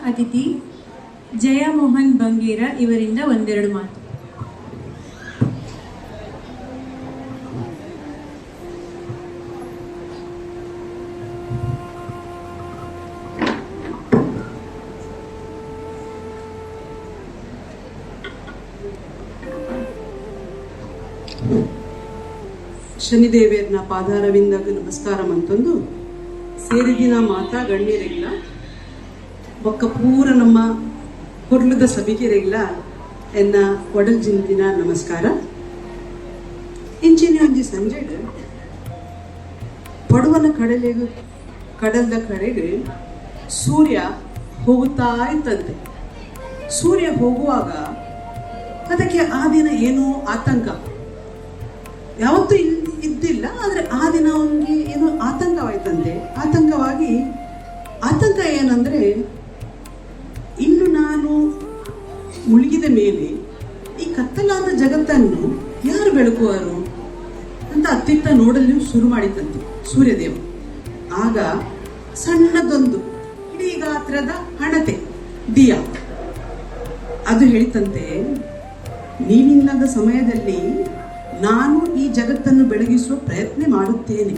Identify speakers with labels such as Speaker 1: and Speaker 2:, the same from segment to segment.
Speaker 1: ಅತಿಥಿ ಜಯಮೋಹನ್ ಬಂಗೇರ ಇವರಿಂದ ಒಂದೆರಡು ಮಾತು.
Speaker 2: ಶನಿದೇವೇರ್ನ ಪಾದಾರವಿಂದಕ್ಕೆ ನಮಸ್ಕಾರ ಅಂತಂದು ಸೇರಿದಿನ ಮಾತಾ ಗಣ್ಯರಿಲ್ಲ ಬೊಕ್ಕ ಪೂರ ನಮ್ಮ ಹೊರ್ಲದ ಸಭಿಕೆರಿಲ್ಲ ಎನ್ನ ಒಡಲ್ ಜಿಂದಿನ ನಮಸ್ಕಾರ. ಇಂಚಿನ ಒಂಜಿ ಸಂಜೆಡು ಪಡುವನ ಕಡಲ್ದ ಕಡೆಗೆ ಸೂರ್ಯ ಹೋಗುತ್ತಾ ಇತ್ತಂತೆ. ಸೂರ್ಯ ಹೋಗುವಾಗ ಅದಕ್ಕೆ ಆ ದಿನ ಏನೋ ಆತಂಕ ಯಾವತ್ತೂ ಇದ್ದಿಲ್ಲ, ಆದರೆ ಆ ದಿನ ಅವನಿಗೆ ಏನೋ ಆತಂಕವಾಯ್ತಂತೆ. ಆತಂಕ ಏನಂದರೆ, ಇನ್ನು ನಾನು ಮುಳುಗಿದ ಮೇಲೆ ಈ ಕತ್ತಲಾದ ಜಗತ್ತನ್ನು ಯಾರು ಬೆಳಕುವರು ಅಂತ ಅತ್ತಿತ್ತ ನೋಡಲು ಶುರು ಮಾಡಿತಂತೆ ಸೂರ್ಯದೇವ. ಆಗ ಸಣ್ಣದೊಂದು ಇಡೀ ಗಾತ್ರದ ಹಣತೆ ದಿಯಾ ಅದು ಹೇಳಿತಂತೆ, ನೀನಿಲ್ಲದ ಸಮಯದಲ್ಲಿ ನಾನು ಈ ಜಗತ್ತನ್ನು ಬೆಳಗಿಸುವ ಪ್ರಯತ್ನ ಮಾಡುತ್ತೇನೆ.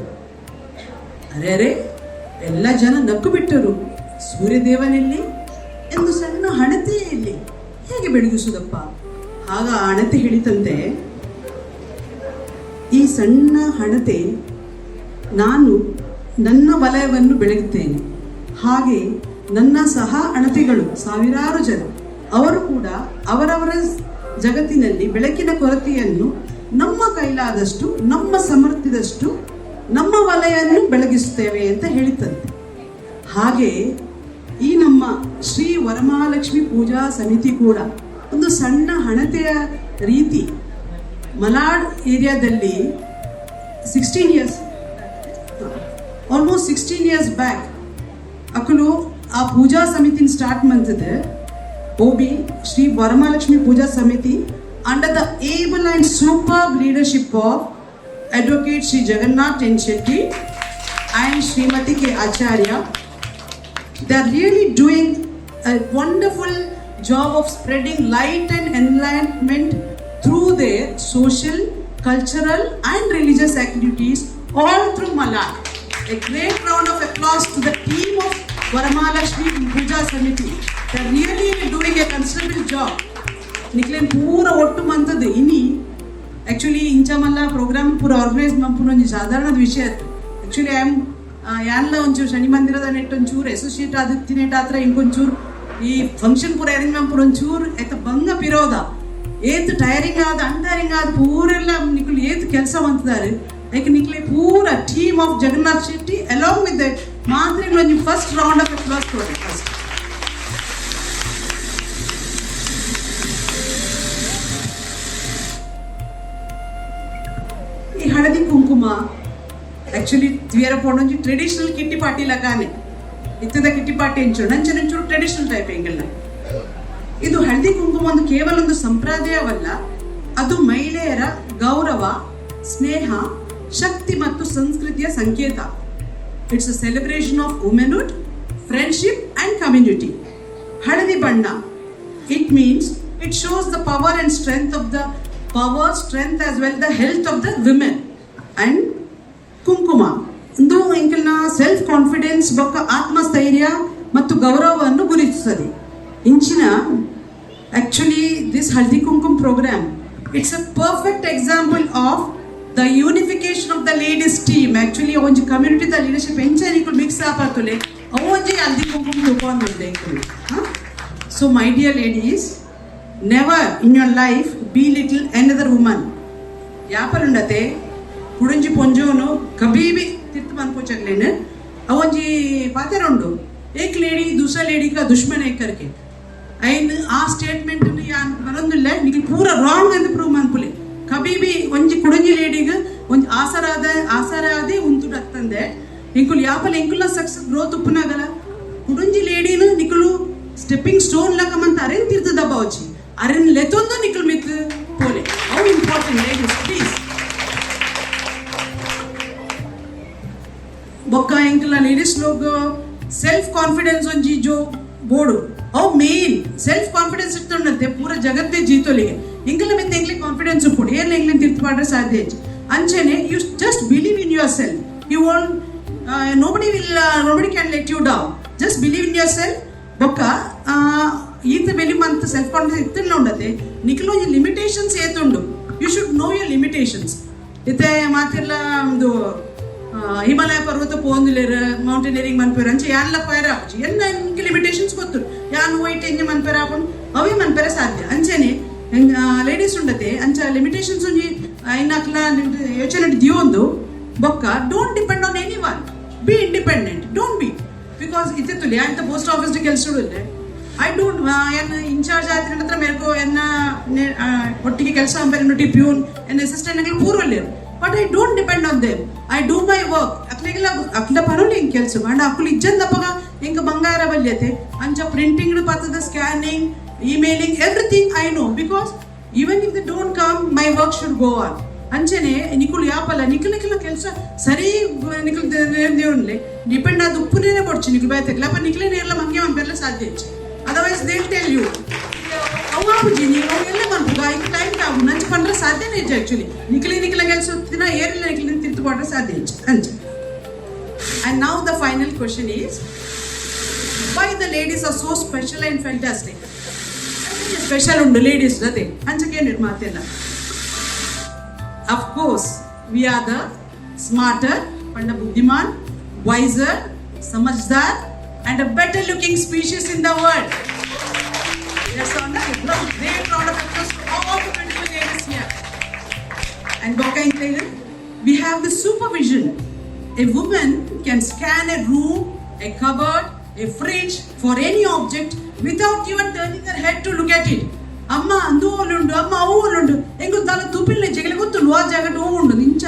Speaker 2: ಅರೆ ಎಲ್ಲ ಜನ ನಕ್ಕು ಬಿಟ್ಟರು, ಸೂರ್ಯದೇವನಲ್ಲಿ ಎಂದು ಸಣ್ಣ ಹಣತೆಯಲ್ಲಿ ಹೇಗೆ ಬೆಳಗಿಸುವುದಪ್ಪ? ಆಗ ಆ ಹಣತೆ ಹೇಳಿತಂತೆ, ಈ ಸಣ್ಣ ಹಣತೆ ನಾನು ನನ್ನ ವಲಯವನ್ನು ಬೆಳಗುತ್ತೇನೆ, ಹಾಗೆ ನನ್ನ ಸಹ ಹಣತೆಗಳು ಸಾವಿರಾರು ಜನ ಅವರು ಕೂಡ ಅವರವರ ಜಗತ್ತಿನಲ್ಲಿ ಬೆಳಕಿನ ಕೊರತೆಯನ್ನು ನಮ್ಮ ಕೈಲಾದಷ್ಟು ನಮ್ಮ ಸಮರ್ಥದಷ್ಟು ನಮ್ಮ ವಲಯನ್ನು ಬೆಳಗಿಸುತ್ತೇವೆ ಅಂತ ಹೇಳಿತಂತೆ. ಹಾಗೆ ಈ ನಮ್ಮ ಶ್ರೀ ವರಮಹಾಲಕ್ಷ್ಮಿ ಪೂಜಾ ಸಮಿತಿ ಕೂಡ ಒಂದು ಸಣ್ಣ ಹಣತೆಯ ರೀತಿ ಮಲಾಡ್ ಏರಿಯಾದಲ್ಲಿ 16 years ಬ್ಯಾಕ್ ಅಕ್ಕಲು ಆ ಪೂಜಾ ಸಮಿತಿನ ಸ್ಟಾರ್ಟ್ ಮಾಡ್ತದೆ. OB ಶ್ರೀ ವರಮಹಾಲಕ್ಷ್ಮಿ ಪೂಜಾ ಸಮಿತಿ under the able and superb leadership of Advocate Sri Jagannath N. Shetty and Srimati K. Acharya. They are really doing a wonderful job of spreading light and enlightenment through their social, cultural and religious activities all through Malad. A great round of applause to the team of Varamalakshmi Puja Samiti. They are really doing a considerable job. ನಿಕ್ಲೇನು ಪೂರ ಒಟ್ಟು ಮಂತದ್ದು ಇನಿ actually ಇಂಚಮಲ್ಲ program ಪೂರ organise ಮಂಪುನ ಒಂದು ಸಾಧಾರಣದ ವಿಷಯ ಅದು. Actually ಯಾನ್ಲ ಒಂಚೂರು ಶನಿ ಮಂದಿರದ ನೆಟ್ಟು ಒಂಚೂರು ಅಸೋಸಿಯೇಟ್ ಆದಿತ್ತಿನೇಟ್ ಹತ್ರ ಇಂಕೊಂಚೂರು ಈ ಫಂಕ್ಷನ್ ಪೂರ ಅರೇಂಜ್ ಮಂಪುರ ಒಂಚೂರು ಎತ್ತ ಭಂಗ ಪಿರೋದ ಏತ್ ಟೈರಿಂಗ್ ಆದ ಅನ್ಟೈರಿಂಗ್ ಆದ ಪೂರೆಲ್ಲ ನಿಕ್ಲು ಏತ್ ಕೆಲಸ ಮಂತಿದ್ದಾರೆ. ಯಾಕೆ ನಿಕ್ಲೆ ಪೂರ team of Jagannath Shetty along with that ಮಾತ್ರ ಒಂದು ಫಸ್ಟ್ ರೌಂಡ್ ಆಫ್ ಅಪ್ಲಾಸ್ ಕೊಡಿ. ಫಸ್ಟ್ ಈ ಹಳದಿ ಕುಂಕುಮ ಆ್ಯಕ್ಚುಲಿ ತೀರ ಪೊಂಡೊಂಜಿ ಟ್ರೆಡಿಷನಲ್ ಕಿಟ್ಟಿ ಪಾರ್ಟಿ ಲಗಾನೆ ಇತ್ತದ ಕಿಟ್ಟಿ ಪಾರ್ಟಿ ಎಂಚೂರು ನಂಚೂರು ಟ್ರೆಡಿಷನಲ್ ಟೈಪ್ ಹೆಂಗೆಲ್ಲ. ಇದು ಹಳದಿ ಕುಂಕುಮ ಒಂದು ಕೇವಲ ಒಂದು ಸಂಪ್ರದಾಯವಲ್ಲ, ಅದು ಮಹಿಳೆಯರ ಗೌರವ, ಸ್ನೇಹ, ಶಕ್ತಿ ಮತ್ತು ಸಂಸ್ಕೃತಿಯ ಸಂಕೇತ. It's a celebration of womanhood, friendship and community. ಹಳದಿ ಬಣ್ಣ it means it shows the power and strength of the strength as well the health of the women. And ಕುಂಕುಮ ಒಂದು ಎಂಕಲ್ನ ಸೆಲ್ಫ್ ಕಾನ್ಫಿಡೆನ್ಸ್ ಬೊಕ್ಕ ಆತ್ಮಸ್ಥೈರ್ಯ ಮತ್ತು ಗೌರವವನ್ನು ಗುರುತಿಸುತ್ತದೆ. ಇಂಚಿನ actually this Haldi Kumkum program it's a perfect example of the unification of the ladies team. Actually ಒಂಜಿ ಕಮ್ಯುನಿಟಿದ ಲೀಡರ್ಶಿಪ್ ಎಂಚನಿಕಲು ಮಿಕ್ಸ್ ಆಪಾತುಲೆ ಅವೊಂಜಿ ಹಲ್ದಿ ಕುಂಕುಮ್ ತಗೊಂಡು. So my dear ladies, never in your life belittle another woman. ಯಾಪರುಂಡತೆ ಕುಡುಂಜಿ ಪೊಂಜೋನು ಕಬೀಬಿ ತಿರ್ತು ಮನ್ಪೋಚಗ್ಲೇನು ಅವೊಂಜಿ ಪಾತೆರುಂಡು ಏಕ್ ಲೇಡಿ ದೂಸರ ಲೇಡಿಗ ದುಶ್ಮನ ಏಕರ್ಕೆ ಐನ್ ಆ ಸ್ಟೇಟ್ಮೆಂಟ್ ಯಾನ್ ಬರೊಂದುಲ್ಲ ನಿಕ್ಲು ಪೂರ ರಾಂಗ್ ಅಂತ ಪ್ರೂವ್ ಮನ್ಪುಲೆ. ಕಬೀಬಿ ಒಂಜಿ ಕುಡುಂಜಿ ಲೇಡಿಗ ಒಂಜಿ ಆಸರಾದೆ ಉಂತುಡು ಅತ್ತಂದೆ ನಿಕುಲು ಯಾಪಲ ಎಂಕುಲ ಸಕ್ಸಸ್ ಗ್ರೋತ್ ಉಪ್ಪುನಾಗಲ ಕುಡುಂಜಿ ಲೇಡಿನು ನಿಕುಲು ಸ್ಟೆಪ್ಪಿಂಗ್ ಸ್ಟೋನ್ ಲಕಮಂತ ಅರೆನ್ ತಿರ್ತು ದಬ್ಬ ವಚ್ಚಿ ಅರೆನ್ ಲೆತೊಂದು ನಿಕಲ್ ಮಿತ್ ಪೋಲೆ. How important ladies please. ಬೊಕ್ಕ ಎಂಕಲ ಲೇಡೀಸ್ ಲೋಗ ಸೆಲ್ಫ್ ಕಾನ್ಫಿಡೆನ್ಸ್ ಒಂಜಿ ಜೋ ಬೋಡು ಅವು ಮೇನ್ ಸೆಲ್ಫ್ ಕಾನ್ಫಿಡೆನ್ಸ್ ಇರ್ತಂಡಂತೆ ಪೂರ ಜಗತ್ತೇ ಜೀತೋಲಿಗೆ ಇಂಗ್ಲ ಮಿಂದ ಎಂಗ್ಲಿಗೆ ಕಾನ್ಫಿಡೆನ್ಸ್ ಕೊಡಿ ಏನು ಎಂಗ್ಲಿಂದ ತಿರ್ತು ಮಾಡ್ರೆ ಸಾಧ್ಯ ಹೆಚ್ಚು ಅಂಚೆನೆ you just believe in yourself you want nobody can let you down. Just believe in yourself. ಬೊಕ್ಕ ಈತ ಬೆಲಿಮಂತ ಸೆಲ್ಫ್ ಕಾನ್ಫಿಡೆನ್ಸ್ ಇತ್ತಲ್ಲ ಉಂಡತೆ ನಿಖಲು ಒಂಜಿ ಲಿಮಿಟೇಷನ್ಸ್ ಏತುಂಡು you should know your limitations ಇತ್ತೆ ಮಾತೆಲ್ಲ ಒಂದು ಹಿಮಾಲಯ ಪರ್ವತ ಪೋಂದುಲೇರ ಮೌಂಟೇನಿಯರಿಂಗ್ ಮನ್ಪೇರ ಅಂಚೆ ಯಾನ್ಲ ಪೈರ ಆಪುಜಿ ಎಲ್ಲ ನಿಮಗೆ ಲಿಮಿಟೇಷನ್ಸ್ ಗೊತ್ತು ಯಾನ್ ವೈಟ್ ಎಂಜೆ ಮನ್ಪೇರ ಆಪುಂಡು ಅವೇ ಮನ್ಪೇರ ಸಾಧ್ಯ ಅಂಚೆನೆ ಲೇಡೀಸ್ ಉಂಡತೆ ಅಂಚ ಲಿಮಿಟೇಷನ್ಸ್ ಒಂಜಿ ಐನಾಕ್ಲ ಯೋಚನೆ ದಿಯೊಂದು ಬೊಕ್ಕ don't depend on any one be independent don't be because ಇತ್ತಿತ್ತುಲಿ ಅಂತ ಪೋಸ್ಟ್ ಆಫೀಸ್ ಕೆಲಸ ಇಡೋದಿಲ್ಲ ಐ ಡೋಂಟ್ ಏನು ಇನ್ಚಾರ್ಜ್ ಆಯ್ತು ಹತ್ರ ಮೇಲ್ಕೋ ಎನ್ನ ಒಟ್ಟಿಗೆ ಕೆಲಸ ಅಂಬೇರೆ ಪ್ಯೂನ್ ಎನ್ನ ಅಸಿಸ್ಟೆಂಟ್ ಪೂರ್ವಲ್ಲಿ but I don't depend on them I do my work ಅಕ್ಲೆಗೆಲ್ಲ ಅಕ್ಲ ಪರೋಲಿ ಹಿಂಗೆ ಕೆಲಸ ಮಾಡ ಅಕ್ಕಳು ಇಜ್ಜಂದಪ್ಪಗ ಹಿಂಗೆ ಬಂಗಾರ ಬಲ್ಯತೆ ಅಂಚ ಪ್ರಿಂಟಿಂಗ್ ಪತ್ತದ scanning emailing everything I know because even if the don't come my work should go on ಅಂಚೆನೆ ನಿಖಲು ಯಾಪಲ್ಲ ನಿಖಲ ಕೆಲಸ ಸರಿ ನಿಖಲ್ ದೇವನ್ಲೆ ಡಿಪೆಂಡ್ ಆದ ಉಪ್ಪುನೇ ಪಡ್ಚು ನಿಖಲು ಬಾಯ್ತಕ್ಲ ಅಪ್ಪ ನಿಖಲೇನೆ ಎಲ್ಲ ಮಂಗೆ ಮನ್ಪೆಲ್ಲ ಸಾಧ್ಯ ಹೆಚ್ಚು ಅದರ್ವೈಸ್ ದೇ ಟೆಲ್ ಯು ಅವಾಪುಜಿ ನೀವು ಎಲ್ಲ ಮನ್ಪುಗ ಈಗ ಟೈಮ್ ತಾವು ನಂಚು ಪಂಡ್ರೆ ಸಾಧ್ಯನೇ ಹೆಚ್ಚು ಆ್ಯಕ್ಚುಲಿ ನಿಖಲ ಕೆಲಸ ಹೊತ್ತಿನ ಏರಿಲ್ಲ ನಿಖಲಿನ ತಿರ್ತು ಪಡ್ರೆ ಸಾಧ್ಯ ಹೆಚ್ಚು ಅಂಚೆ and now the final question is why the ladies are so special and fantastic special ಉಂಡು ಲೇಡೀಸ್ ಅದೇ ಅಂಚಕೇನು ಮಾತೆಲ್ಲ Of course, we are the smarter, panda buddhiman, wiser, samajdar, and a better looking species in the world. Yes, on the great round of applause to all the beautiful ladies here. And Boka in Thailand, we have the supervision. A woman can scan a room, a cupboard, a fridge for any object without even turning her head to look at it. ಅಮ್ಮ ಅಂದು ಓಲುಂಡು ಅಮ್ಮ ಅವು ಓಲುಂಡು ಎಂಗು ದಾಲ ತುಪಿಲ್ಲೆ ಜಗಲಿ ಗೊತ್ತುಂಡು ಆ ಜಾಗ ಉಂಡು ಇಂಚ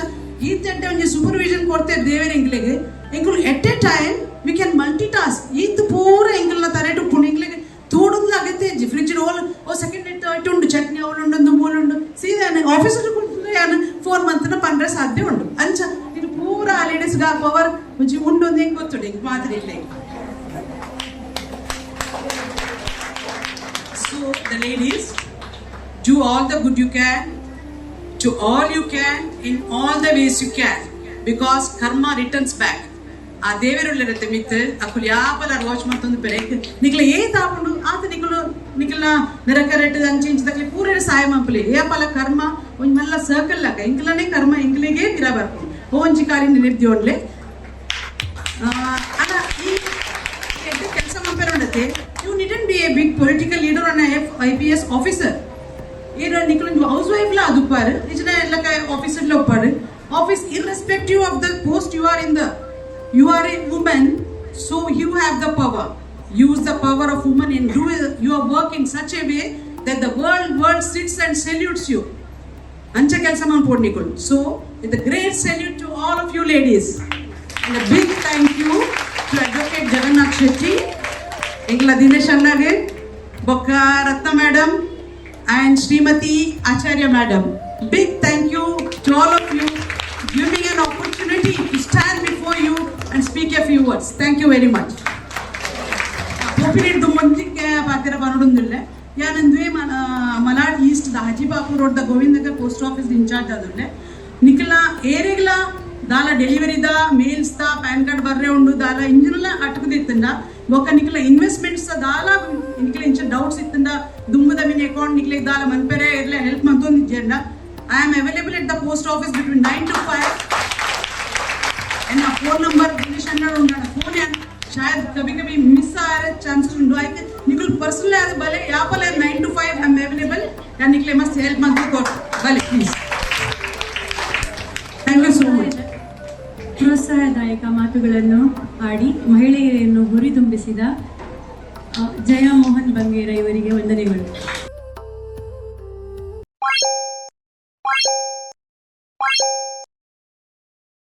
Speaker 2: ಈ ತೆಡ್ಡೆ ಒಂಜಿ ಸೂಪರ್ವಿಷನ್ ಕೊಡ್ತೇವೆ ದೇವರ ಎಂಗ್ಲಿಗೆ ಎಂಗುಲು at a time we can multitask ಈತ್ ಪೂರ ಎಂಗುಲ್ನ ತರೆಟ್ ಉಪ್ಪುಂಡು ಎಂಗ್ಲಿಗೆ ತೋಡುಂದು ಅಗತ್ಯ ಇಜ್ಜಿ ಫ್ರಿಡ್ಜ್ ಓ ಸೆಕೆಂಡ್ ಇಟ್ಟು ಉಂಡು ಚಟ್ನಿ ಅವಳುಂಡು ಒಂದು ಮೂಲುಂಡು ಸೀದಾ ಆಫೀಸರ್ ಕೊಡ್ತದೆ ಯಾನು 4 ಮಂತ್ನ ಪಂಡ್ರೆ ಸಾಧ್ಯ ಉಂಡು ಅಂಚ ಇದು ಪೂರ ಲೇಡೀಸ್ಗೆ ಆ ಪವರ್ ಒಂಜಿ ಉಂಡು ಒಂದು ಹೆಂಗೆ ಗೊತ್ತುಂಡು ಹೆಂಗೆ ಮಾತ್ರ ಇಲ್ಲ So the ladies, do all the good you can, do all you can in all the ways you can, because karma returns back. ಆ ದೇವರುಳ್ಳಿರುತ್ತೆ ಮಿತ್ ಅಕ್ಕಳು ಯಾಪಲ ರೋಚ್ ಮತ್ತೊಂದು ಬೆಲೆ ನಿಕ್ಲ ಏತ್ ಹಾಕೊಂಡು ಆತ ನಿಕ್ಲ ನಿರಕರೆಟ್ ಅಂಚಿಂಚದಕ್ಕೆ ಪೂರ ಸಹಾಯ ಮಂಪಲಿ ಏಪಲ ಕರ್ಮ ಒಂಜ್ ಮಲ್ಲ ಸರ್ಕಲ್ ಆಗ ಇಂಕ್ಲನೇ ಕರ್ಮ ಇಂಕ್ಲಿಗೆ ತಿರ ಬರ್ಕೊಂಡು ಒಂಜಿ ಕಾಲಿ ನಿರ್ದಿ ಒಳ್ಳೆ ಅಲ್ಲ ಈ ಕೆಲಸ ಮಂಪೆರ ಉಂಡತೆ you needn't be a big political leader or an IPS officer. Here Nicola housewife la adupar, ichna ellaka officer la uppar. Office irrespective of the post you are in the. You are a woman, so you have the power. Use the power of woman and do your work in such a way that the world sits and salutes you. Ancha kelsa man pod Nicole. So with a great salute to all of you ladies and a big thank you to Advocate Jagannath Shetty. Engla Dinesh Annage, Bokka Ratna Madam and Srimati Acharya Madam. Big thank you to all of you giving me an opportunity to stand before you and speak a few words. Thank you very much. Populate Dumanjike Patira Banudundille. Yanandwe Malad East, the Hajibapu Road, the Govindagar Post Office in charge adulle. Nikla Eregla ದಾಲ ಡೆಲಿವರಿದ ಮೇಲ್ಸ್ದ PAN card ಬರ್ರೆ ಉಂಡು ದಾಲ ಇಂಜಿನೆಲ್ಲ ಅಟಕದಿತ್ತಂಡ ಬೊಕ್ಕ ನಿಕ್ಲ investments ದಾಲ ನಿಕ್ಲ ಇಂಚ doubts ಇತ್ತಂಡ ದುಮ್ಮದ mini account ನಿಕ್ಲೆ ದಾಲ ಮನ್ಪೆರೆ ಇರ್ಲೆ ಹೆಲ್ಪ್ ಮಂತೊಂದಿಜ್ಜೆಂಡ I am available at the post office between 9 to 5 ಎನ್ನ ಫೋನ್ ನಂಬರ್ ದಿನೇಶ್ ಅಣ್ಣ ಉಂಡಾಣ ಫೋನ್ शायद कभी कभी मिस आ रहे चांसेस उंडो आइते निकल पर्सनल आदे भले यापले 9 to 5 आई एम अवेलेबल या निकले मस्त हेल्प मंत को भले please thank you so much.
Speaker 1: ಪ್ರೋತ್ಸಾಹದಾಯಕ ಮಾತುಗಳನ್ನು ಆಡಿ ಮಹಿಳೆಯರನ್ನು ಹುರಿದುಂಬಿಸಿದ ಜಯ ಮೋಹನ್ ಬಂಗೇರ ಇವರಿಗೆ ವಂದನೆಗಳು.